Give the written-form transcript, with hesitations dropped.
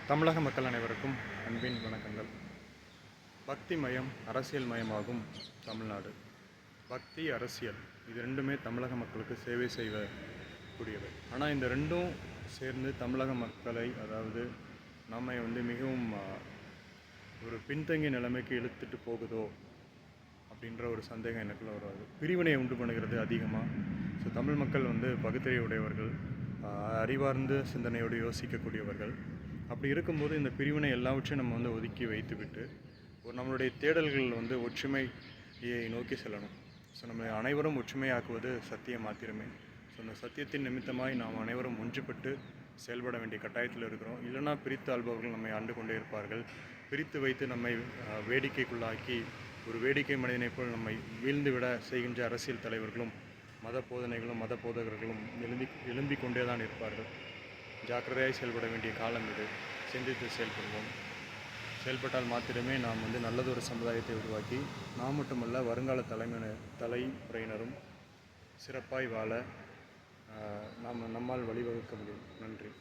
தமிழக மக்கள் அனைவருக்கும் அன்பின் வணக்கங்கள். பக்தி மயம் அரசியல் மயமாகும் தமிழ்நாடு. பக்தி, அரசியல் இது ரெண்டுமே தமிழக மக்களுக்கு சேவை செய்யக்கூடியவை. ஆனால் இந்த ரெண்டும் சேர்ந்து தமிழக மக்களை, அதாவது நம்மை மிகவும் ஒரு பின்தங்கிய நிலைமைக்கு இழுத்துட்டு போகுதோ அப்படின்ற ஒரு சந்தேகம் எனக்குள்ள வராது. பிரிவினையை உண்டு பண்ணுகிறது அதிகமாக. ஸோ தமிழ் மக்கள் பகுத்தறிவுடையவர்கள், அறிவார்ந்த சிந்தனையோடு யோசிக்கக்கூடியவர்கள். அப்படி இருக்கும்போது இந்த பிரிவினை எல்லாவற்றையும் நம்ம ஒதுக்கி வைத்துவிட்டு நம்மளுடைய தேடல்கள் ஒற்றுமையை நோக்கி செல்லணும். ஸோ நம்ம அனைவரும் ஒற்றுமையாக்குவது சத்தியம் மாத்திரமே. ஸோ அந்த சத்தியத்தின் நிமித்தமாய் நாம் அனைவரும் ஒன்றுபட்டு செயல்பட வேண்டிய கட்டாயத்தில் இருக்கிறோம். இல்லைனா பிரித்து ஆள்பவர்கள் நம்மை ஆண்டு கொண்டே இருப்பார்கள். பிரித்து வைத்து நம்மை வேடிக்கைக்குள்ளாக்கி ஒரு வேடிக்கை மனிதனை போல் நம்மை வீழ்ந்து விட செய்கின்ற அரசியல் தலைவர்களும் மத போதனைகளும் மத போதகர்களும் எழும்பிக் கொண்டே தான் இருப்பார்கள். ஜாக்கிரதையாக செயல்பட வேண்டிய காலம் இது. சிந்தித்து செயல்படுவோம். செயல்பட்டால் மாத்திரமே நாம் நல்லதொரு சமுதாயத்தை உருவாக்கி நாம் மட்டுமல்ல வருங்கால தலைமுறையினரும் சிறப்பாய் வாழ நம்மால் வழிவகுக்க முடியும். நன்றி.